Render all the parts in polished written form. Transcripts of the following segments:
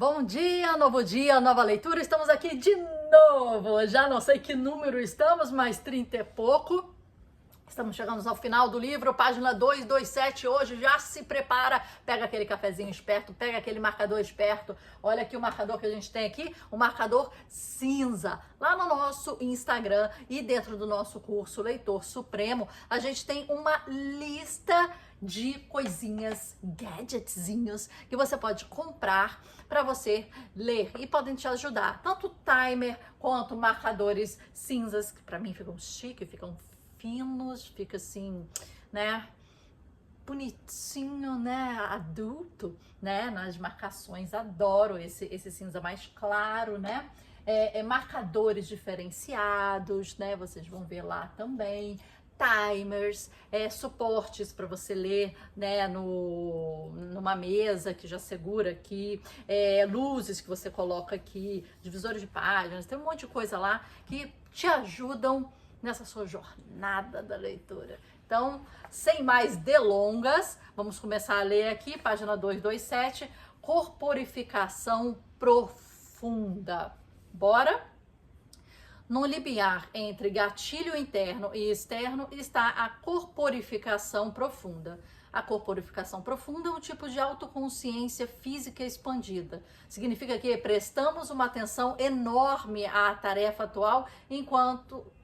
Novo dia, nova leitura. Estamos aqui de novo. Já não sei que número estamos, mas 30 e pouco. Estamos chegando ao final do livro, página 227. Hoje já se prepara, pega aquele cafezinho esperto, pega aquele marcador esperto. Olha aqui o marcador que a gente tem aqui, o marcador cinza. Lá no nosso Instagram e dentro do nosso curso Leitor Supremo, a gente tem uma lista de coisinhas, gadgetzinhos que você pode comprar para você ler e podem te ajudar. Tanto timer quanto marcadores cinzas, que para mim ficam chique, ficam finos, fica assim, né, bonitinho, né, adulto, né, nas marcações. Adoro esse cinza mais claro, né. Marcadores diferenciados, né, vocês vão ver lá também. Timers, suportes para você ler, né, numa mesa que já segura aqui, luzes que você coloca aqui, divisores de páginas, tem um monte de coisa lá que te ajudam nessa sua jornada da leitura. Então, sem mais delongas, vamos começar a ler aqui, página 227, corporificação profunda. Bora? No limiar entre gatilho interno e externo está a corporificação profunda. A corporificação profunda é um tipo de autoconsciência física expandida. Significa que prestamos uma atenção enorme à tarefa atual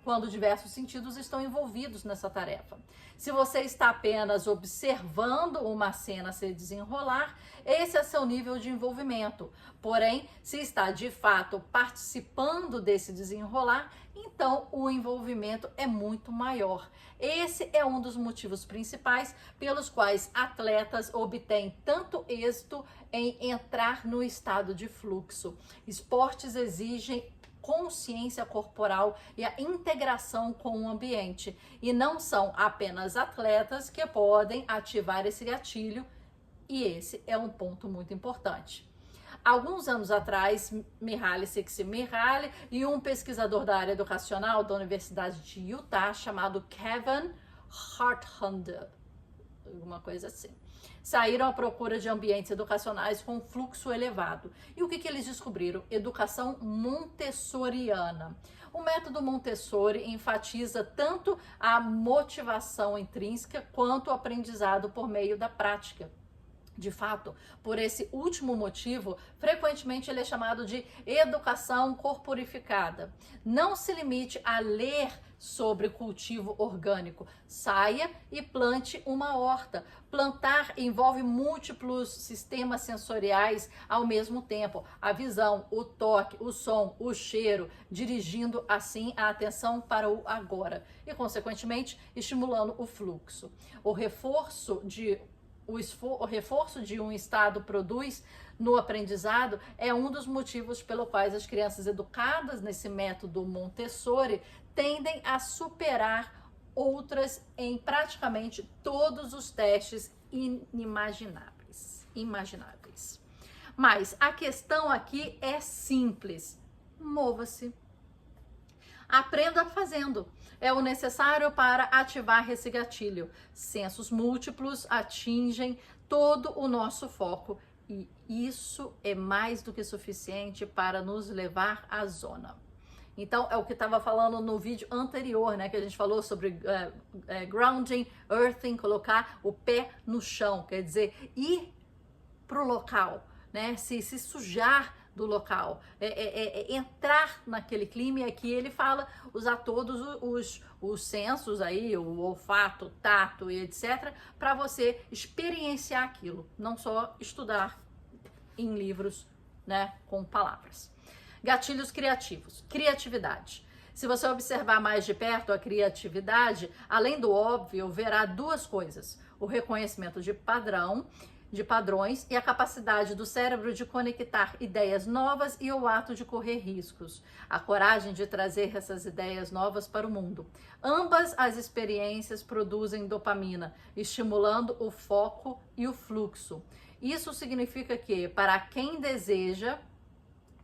quando diversos sentidos estão envolvidos nessa tarefa. Se você está apenas observando uma cena se desenrolar, esse é seu nível de envolvimento. Porém, se está de fato participando desse desenrolar, então o envolvimento é muito maior. Esse é um dos motivos principais pelos quais atletas obtêm tanto êxito em entrar no estado de fluxo. Esportes exigem consciência corporal e a integração com o ambiente. E não são apenas atletas que podem ativar esse gatilho, e esse é um ponto muito importante. Alguns anos atrás, Mihaly Csikszentmihalyi e um pesquisador da área educacional da Universidade de Utah chamado Kevin Hartlander, alguma coisa assim, saíram à procura de ambientes educacionais com fluxo elevado. E o que eles descobriram? Educação montessoriana. O método Montessori enfatiza tanto a motivação intrínseca quanto o aprendizado por meio da prática. De fato, por esse último motivo, frequentemente ele é chamado de educação corporificada. Não se limite a ler sobre cultivo orgânico. Saia e plante uma horta. Plantar envolve múltiplos sistemas sensoriais ao mesmo tempo. A visão, o toque, o som, o cheiro, dirigindo assim a atenção para o agora e, consequentemente, estimulando o fluxo. O reforço de um estado produz no aprendizado é um dos motivos pelo quais as crianças educadas nesse método Montessori tendem a superar outras em praticamente todos os testes imagináveis. Mas a questão aqui é simples. Mova-se. Aprenda fazendo. É o necessário para ativar esse gatilho. Sensos múltiplos atingem todo o nosso foco e isso é mais do que suficiente para nos levar à zona. Então, é o que estava falando no vídeo anterior, né? Que a gente falou sobre grounding, earthing, colocar o pé no chão. Quer dizer, ir para o local, né? Se sujar do local, entrar naquele clima. E aqui ele fala usar todos os sensos aí, o olfato, tato e etc, para você experienciar aquilo, não só estudar em livros, né, com palavras. Gatilhos criativos, criatividade. Se você observar mais de perto a criatividade, além do óbvio, verá duas coisas: o reconhecimento de padrões e a capacidade do cérebro de conectar ideias novas e o ato de correr riscos, a coragem de trazer essas ideias novas para o mundo. Ambas as experiências produzem dopamina, estimulando o foco e o fluxo. Isso significa que, para quem deseja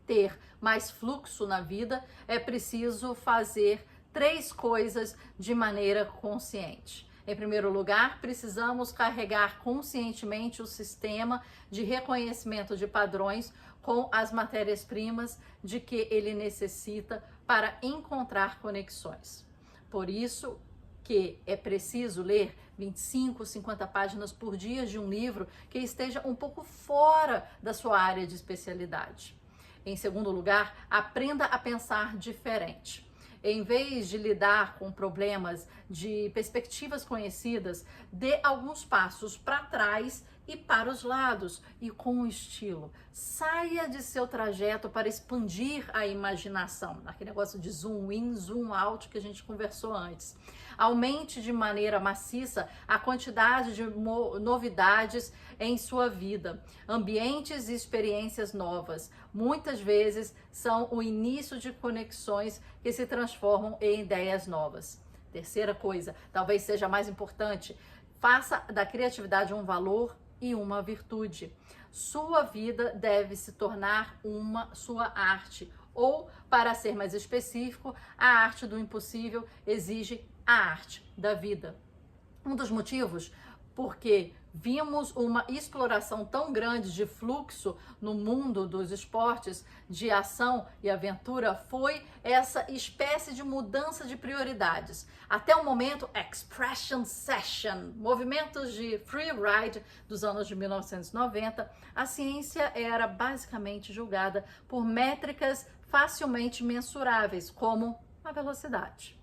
ter mais fluxo na vida, é preciso fazer 3 coisas de maneira consciente. Em primeiro lugar, precisamos carregar conscientemente o sistema de reconhecimento de padrões com as matérias-primas de que ele necessita para encontrar conexões. Por isso que é preciso ler 25, 50 páginas por dia de um livro que esteja um pouco fora da sua área de especialidade. Em segundo lugar, aprenda a pensar diferente. Em vez de lidar com problemas de perspectivas conhecidas, dê alguns passos para trás e para os lados e com estilo. Saia de seu trajeto para expandir a imaginação, aquele negócio de zoom in, zoom out que a gente conversou antes. Aumente de maneira maciça a quantidade de novidades em sua vida. Ambientes e experiências novas, muitas vezes, são o início de conexões que se transformam em ideias novas. Terceira coisa, talvez seja a mais importante, faça da criatividade um valor e uma virtude. Sua vida deve se tornar uma sua arte, ou, para ser mais específico, a arte do impossível exige a arte da vida. Um dos motivos porque vimos uma exploração tão grande de fluxo no mundo dos esportes de ação e aventura foi essa espécie de mudança de prioridades. Até o momento, Expression Session, movimentos de freeride dos anos de 1990, a ciência era basicamente julgada por métricas facilmente mensuráveis, como a velocidade.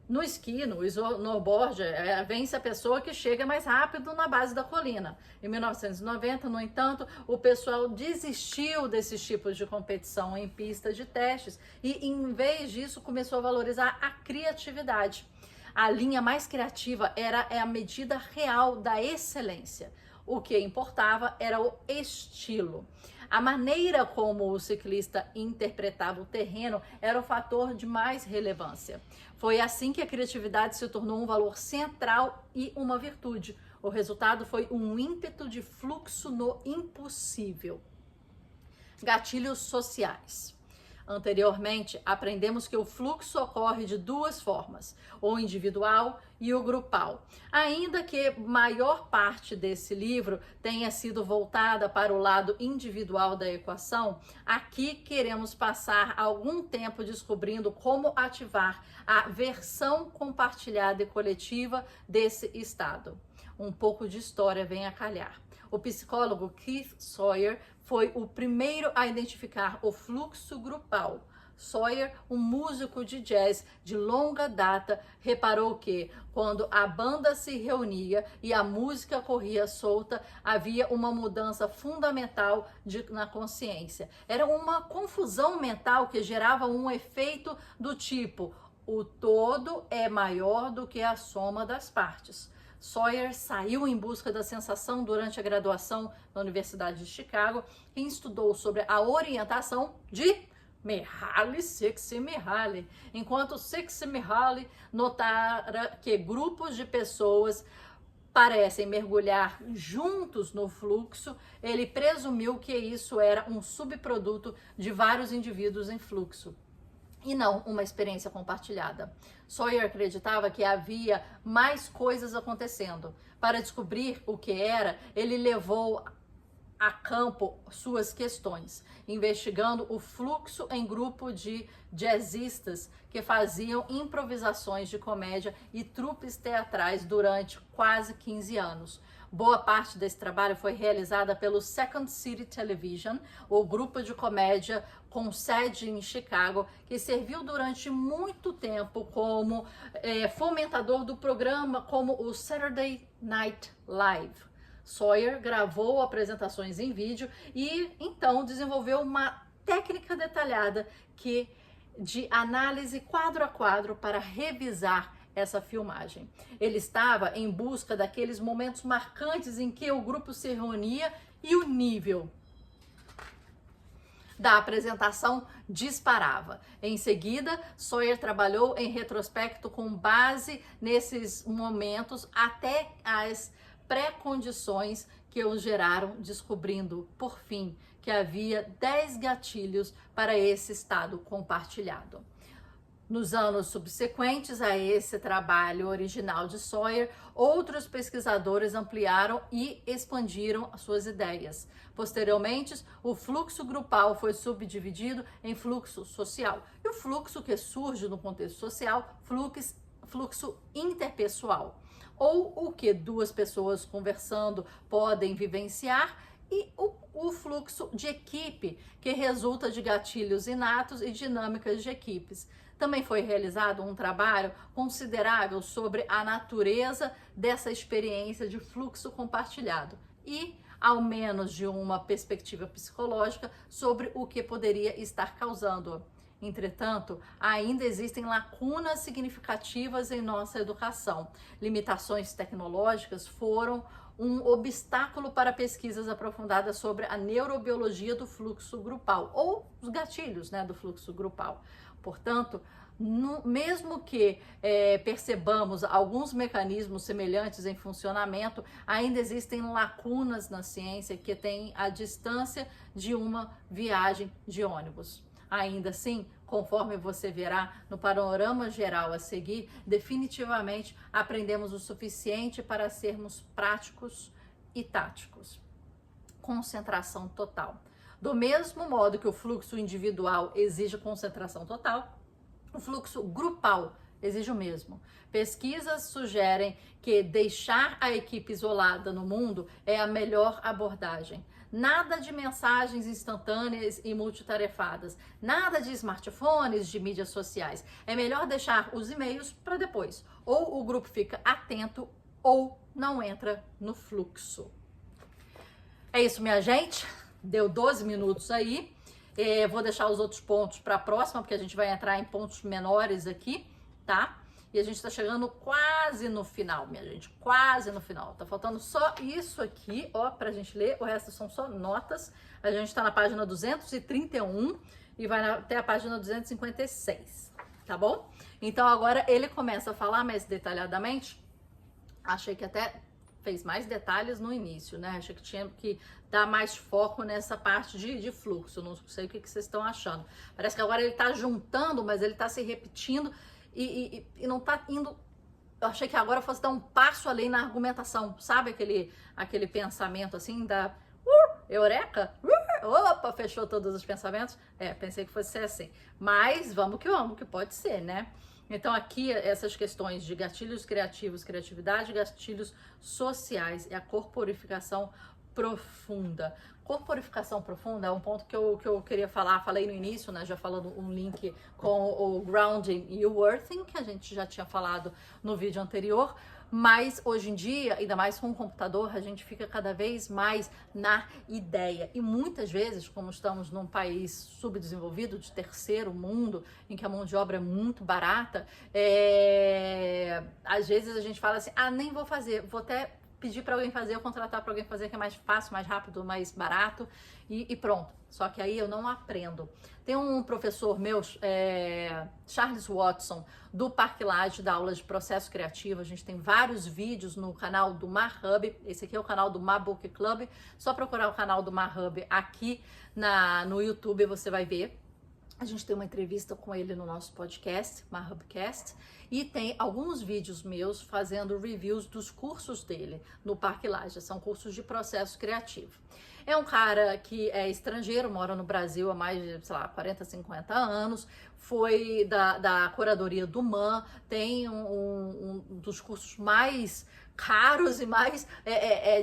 No esqui, no snowboard, vence a pessoa que chega mais rápido na base da colina. Em 1990, no entanto, o pessoal desistiu desses tipos de competição em pistas de testes e, em vez disso, começou a valorizar a criatividade. A linha mais criativa era a medida real da excelência. O que importava era o estilo. A maneira como o ciclista interpretava o terreno era o fator de mais relevância. Foi assim que a criatividade se tornou um valor central e uma virtude. O resultado foi um ímpeto de fluxo no impossível. Gatilhos sociais. Anteriormente, aprendemos que o fluxo ocorre de duas formas, o individual e o grupal. Ainda que maior parte desse livro tenha sido voltada para o lado individual da equação, aqui queremos passar algum tempo descobrindo como ativar a versão compartilhada e coletiva desse estado. Um pouco de história vem a calhar. O psicólogo Keith Sawyer foi o primeiro a identificar o fluxo grupal. Sawyer, um músico de jazz de longa data, reparou que, quando a banda se reunia e a música corria solta, havia uma mudança fundamental na consciência. Era uma confusão mental que gerava um efeito do tipo: o todo é maior do que a soma das partes. Sawyer saiu em busca da sensação durante a graduação na Universidade de Chicago e estudou sobre a orientação de Csikszentmihalyi, enquanto Csikszentmihalyi notara que grupos de pessoas parecem mergulhar juntos no fluxo, ele presumiu que isso era um subproduto de vários indivíduos em fluxo e não uma experiência compartilhada. Sawyer acreditava que havia mais coisas acontecendo. Para descobrir o que era, ele levou a campo suas questões, investigando o fluxo em grupo de jazzistas que faziam improvisações de comédia e trupes teatrais durante quase 15 anos. Boa parte desse trabalho foi realizada pelo Second City Television, o grupo de comédia com sede em Chicago, que serviu durante muito tempo como fomentador do programa como o Saturday Night Live. Sawyer gravou apresentações em vídeo e então desenvolveu uma técnica detalhada de análise quadro a quadro para revisar essa filmagem. Ele estava em busca daqueles momentos marcantes em que o grupo se reunia e o nível da apresentação disparava. Em seguida, Sawyer trabalhou em retrospecto com base nesses momentos até as pré-condições que os geraram, descobrindo, por fim, que havia 10 gatilhos para esse estado compartilhado. Nos anos subsequentes a esse trabalho original de Sawyer, outros pesquisadores ampliaram e expandiram as suas ideias. Posteriormente, o fluxo grupal foi subdividido em fluxo social. E o fluxo que surge no contexto social, fluxo interpessoal, ou o que duas pessoas conversando podem vivenciar, e o fluxo de equipe, que resulta de gatilhos inatos e dinâmicas de equipes. Também foi realizado um trabalho considerável sobre a natureza dessa experiência de fluxo compartilhado e, ao menos de uma perspectiva psicológica, sobre o que poderia estar causando. Entretanto, ainda existem lacunas significativas em nossa educação. Limitações tecnológicas foram um obstáculo para pesquisas aprofundadas sobre a neurobiologia do fluxo grupal, ou os gatilhos, né, do fluxo grupal. Portanto, mesmo que percebamos alguns mecanismos semelhantes em funcionamento, ainda existem lacunas na ciência que têm a distância de uma viagem de ônibus. Ainda assim, conforme você verá no panorama geral a seguir, definitivamente aprendemos o suficiente para sermos práticos e táticos. Concentração total. Do mesmo modo que o fluxo individual exige concentração total, o fluxo grupal exige o mesmo. Pesquisas sugerem que deixar a equipe isolada no mundo é a melhor abordagem. Nada de mensagens instantâneas e multitarefadas, nada de smartphones, de mídias sociais. É melhor deixar os e-mails para depois. Ou o grupo fica atento ou não entra no fluxo. É isso, minha gente. Deu 12 minutos aí. Vou deixar os outros pontos para a próxima, porque a gente vai entrar em pontos menores aqui, tá? E a gente tá chegando quase no final, minha gente, quase no final. Tá faltando só isso aqui, ó, pra gente ler. O resto são só notas. A gente tá na página 231 e vai até a página 256, tá bom? Então agora ele começa a falar mais detalhadamente. Achei que até fez mais detalhes no início, né? Achei que tinha que dar mais foco nessa parte de fluxo. Não sei o que vocês estão achando. Parece que agora ele tá juntando, mas ele tá se repetindo. E não tá indo. Eu achei que agora fosse dar um passo além na argumentação, sabe? Aquele pensamento assim da eureka, opa, fechou todos os pensamentos. Pensei que fosse ser assim, mas vamos, que pode ser, né? Então aqui essas questões de gatilhos criativos, criatividade, gatilhos sociais e a corporificação profunda. Corporificação profunda é um ponto que eu queria falar, falei no início, né, já falando um link com o grounding e o earthing, que a gente já tinha falado no vídeo anterior, mas hoje em dia, ainda mais com o computador, a gente fica cada vez mais na ideia. E muitas vezes, como estamos num país subdesenvolvido, de terceiro mundo, em que a mão de obra é muito barata, às vezes a gente fala assim, nem vou fazer, vou até pedir para alguém fazer, ou contratar para alguém fazer, que é mais fácil, mais rápido, mais barato, e pronto. Só que aí eu não aprendo. Tem um professor meu, Charles Watson, do Parque Lage, da aula de processo criativo. A gente tem vários vídeos no canal do MarHub. Esse aqui é o canal do MarBook Club. Só procurar o canal do MarHub aqui no YouTube, você vai ver. A gente tem uma entrevista com ele no nosso podcast, MarHubcast, e tem alguns vídeos meus fazendo reviews dos cursos dele no Parque Lage. São cursos de processo criativo. É um cara que é estrangeiro, mora no Brasil há mais de, 40, 50 anos, foi da curadoria do MAN, tem um dos cursos mais caros e mais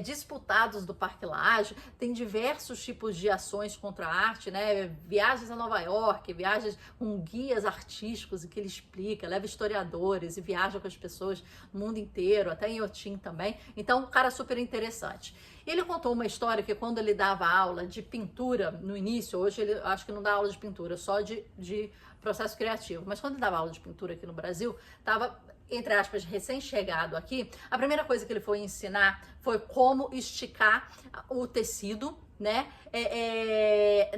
disputados do Parque Lage, tem diversos tipos de ações contra a arte, né? Viagens a Nova York, viagens com guias artísticos, em que ele explica, leva historiadores e viaja com as pessoas no mundo inteiro, até em Iotim também. Então, um cara super interessante. Ele contou uma história que quando ele dava aula de pintura no início, hoje ele acho que não dá aula de pintura, só de processo criativo, mas quando ele dava aula de pintura aqui no Brasil, estava, entre aspas, recém-chegado aqui, a primeira coisa que ele foi ensinar foi como esticar o tecido, né,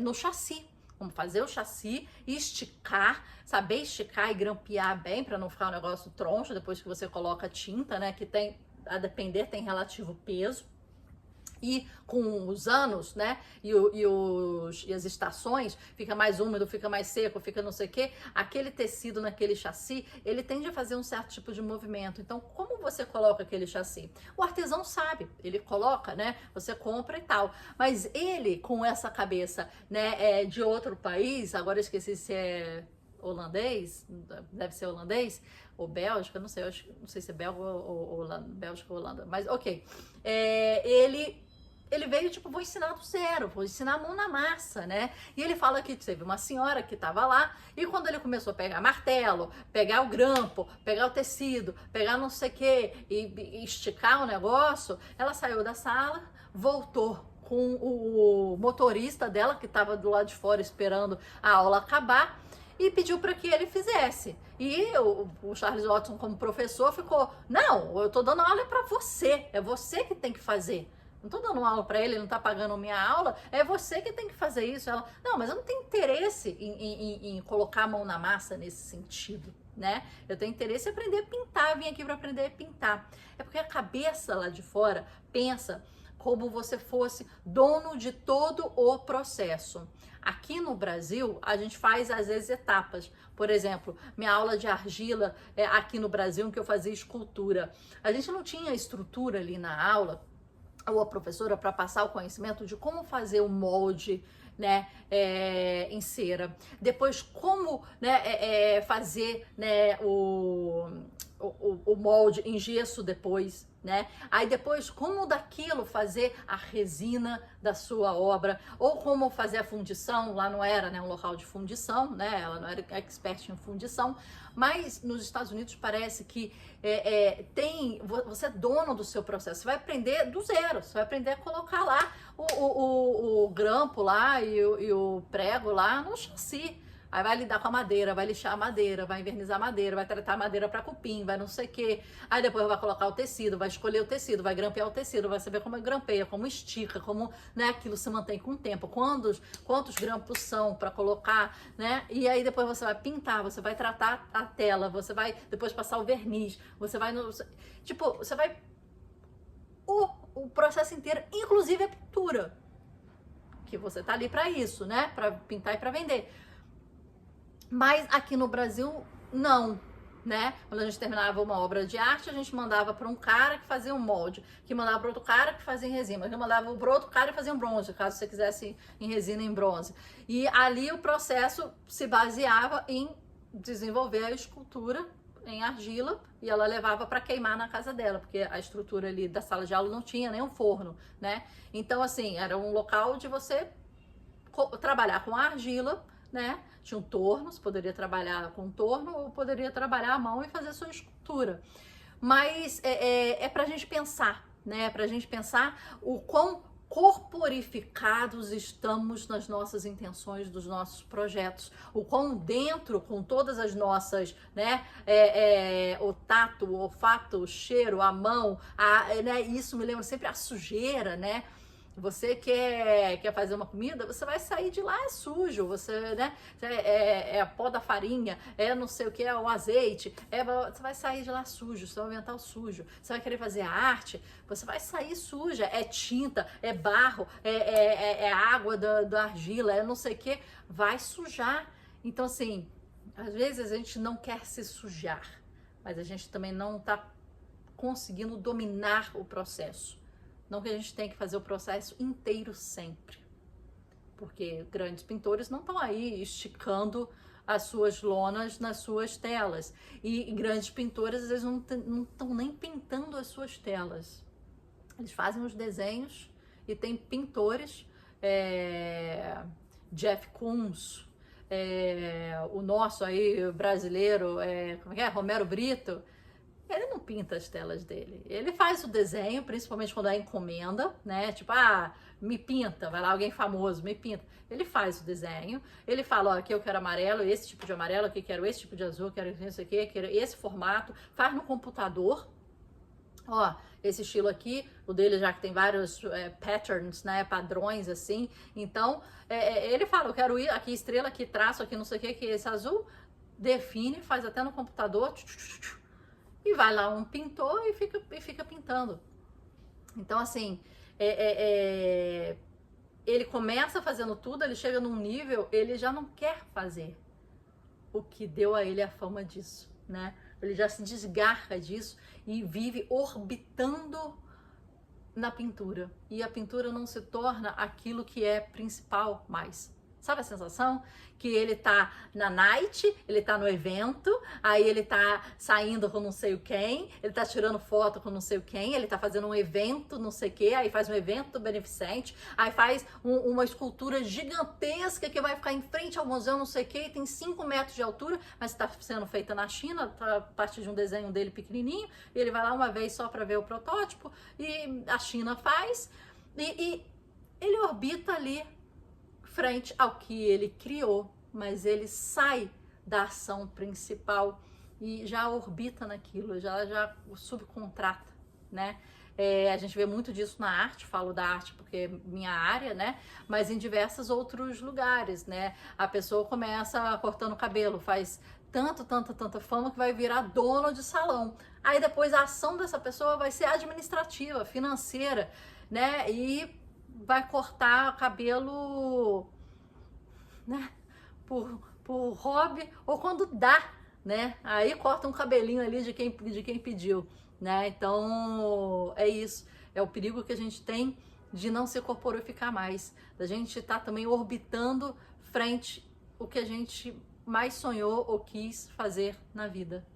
no chassi. Como fazer o chassi, esticar, saber esticar e grampear bem, para não ficar um negócio troncho depois que você coloca tinta, né, que tem, a depender, tem relativo peso. E com os anos, né, e as estações, fica mais úmido, fica mais seco, fica não sei o quê, aquele tecido naquele chassi, ele tende a fazer um certo tipo de movimento. Então, como você coloca aquele chassi? O artesão sabe, ele coloca, né, você compra e tal. Mas ele, com essa cabeça, né, de outro país, agora eu esqueci se é holandês, deve ser holandês, ou Bélgica, não sei, não sei se é Bélgica ou Holanda, Bélgica ou Holanda, mas ok. Ele veio, tipo, vou ensinar do zero, vou ensinar a mão na massa, né? E ele fala que teve uma senhora que tava lá, e quando ele começou a pegar martelo, pegar o grampo, pegar o tecido, pegar não sei o quê, e esticar o negócio, ela saiu da sala, voltou com o motorista dela, que estava do lado de fora esperando a aula acabar, e pediu para que ele fizesse. E o Charles Watson, como professor, ficou: não, eu tô dando aula para você, é você que tem que fazer. Não tô dando aula para ele não tá pagando minha aula, é você que tem que fazer isso. Ela: não, mas eu não tenho interesse em colocar a mão na massa nesse sentido, né? Eu tenho interesse em aprender a pintar, vim aqui para aprender a pintar. É porque a cabeça lá de fora pensa como você fosse dono de todo o processo. Aqui no Brasil, a gente faz às vezes etapas. Por exemplo, minha aula de argila aqui no Brasil, em que eu fazia escultura, a gente não tinha estrutura ali na aula, ou a professora, para passar o conhecimento de como fazer o molde, né, em cera. Depois, como, né, fazer, né, o molde em gesso depois, né? Aí depois, como daquilo fazer a resina da sua obra, ou como fazer a fundição. Lá não era, né, um local de fundição, né? Ela não era expert em fundição, mas nos Estados Unidos parece que você é dono do seu processo. Você vai aprender do zero, você vai aprender a colocar lá o grampo lá e o prego lá no chassi. Aí vai lidar com a madeira, vai lixar a madeira, vai invernizar a madeira, vai tratar a madeira para cupim, vai não sei o quê. Aí depois vai colocar o tecido, vai escolher o tecido, vai grampear o tecido, vai saber como grampeia, como estica, como, né, aquilo se mantém com o tempo. Quantos grampos são para colocar, né? E aí depois você vai pintar, você vai tratar a tela, você vai depois passar o verniz, você vai tipo, você vai o processo inteiro, inclusive a pintura, que você tá ali para isso, né? Para pintar e para vender. Mas aqui no Brasil, não, né? Quando a gente terminava uma obra de arte, a gente mandava para um cara que fazia um molde, que mandava para outro cara que fazia em resina, que mandava para outro cara que fazia um bronze, caso você quisesse em resina em bronze. E ali o processo se baseava em desenvolver a escultura em argila, e ela levava para queimar na casa dela, porque a estrutura ali da sala de aula não tinha nem um forno, né? Então, assim, era um local de você trabalhar com a argila, né? Tinha um torno, você poderia trabalhar com um torno ou poderia trabalhar à mão e fazer a sua escultura. Mas é pra gente pensar, né? Pra gente pensar o quão corporificados estamos nas nossas intenções dos nossos projetos, o quão dentro, com todas as nossas, né, o tato, o olfato, o cheiro, a mão, né, isso me lembra sempre a sujeira, né? Você quer fazer uma comida, você vai sair de lá sujo, você, né, a pó da farinha, não sei o que, é o azeite, você vai sair de lá sujo, você vai aumentar o sujo. Você vai querer fazer arte, você vai sair suja, é tinta, é barro, é água da argila, é não sei o que, vai sujar. Então, assim, às vezes a gente não quer se sujar, mas a gente também não está conseguindo dominar o processo. Não que a gente tenha que fazer o processo inteiro sempre, porque grandes pintores não estão aí esticando as suas lonas nas suas telas, e grandes pintores às vezes não estão nem pintando as suas telas. Eles fazem os desenhos, e tem pintores, Jeff Koons, o nosso aí brasileiro, como é que é? Romero Brito. Ele não pinta as telas dele. Ele faz o desenho, principalmente quando é encomenda, né? Tipo, me pinta, vai lá alguém famoso, me pinta. Ele faz o desenho, ele fala, ó, aqui eu quero amarelo, esse tipo de amarelo, aqui eu quero esse tipo de azul, quero isso aqui, quero esse formato. Faz no computador. Ó, esse estilo aqui, o dele já que tem vários patterns, né, padrões assim. Então, ele fala, eu quero ir aqui estrela, aqui traço, aqui não sei o que, aqui esse azul. Define, faz até no computador, e vai lá um pintor e fica pintando. Então, assim, Ele começa fazendo tudo, ele chega num nível, ele já não quer fazer o que deu a ele a fama disso, né? Ele já se desgarra disso e vive orbitando na pintura. E a pintura não se torna aquilo que é principal mais. Sabe a sensação? Que ele tá na night, ele tá no evento, aí ele tá saindo com não sei o quem, ele tá tirando foto com não sei o quem, ele tá fazendo um evento não sei o que, aí faz um evento beneficente, aí faz uma escultura gigantesca que vai ficar em frente ao museu não sei o que, tem 5 metros de altura, mas está sendo feita na China, tá a partir de um desenho dele pequenininho, e ele vai lá uma vez só para ver o protótipo, e a China faz, e ele orbita ali frente ao que ele criou, mas ele sai da ação principal e já orbita naquilo, já subcontrata, né? A gente vê muito disso na arte, falo da arte porque é minha área, né? Mas em diversos outros lugares, né? A pessoa começa cortando o cabelo, faz tanta fama que vai virar dono de salão. Aí depois a ação dessa pessoa vai ser administrativa, financeira, né? E vai cortar o cabelo, né, por hobby ou quando dá, né? Aí corta um cabelinho ali de quem pediu, né? Então é isso, é o perigo que a gente tem de não se corporificar mais, da gente estar também orbitando frente o que a gente mais sonhou ou quis fazer na vida.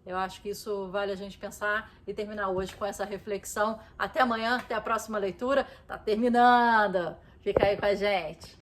Eu acho que isso vale a gente pensar e terminar hoje com essa reflexão. Até amanhã, até a próxima leitura. Tá terminando. Fica aí com a gente.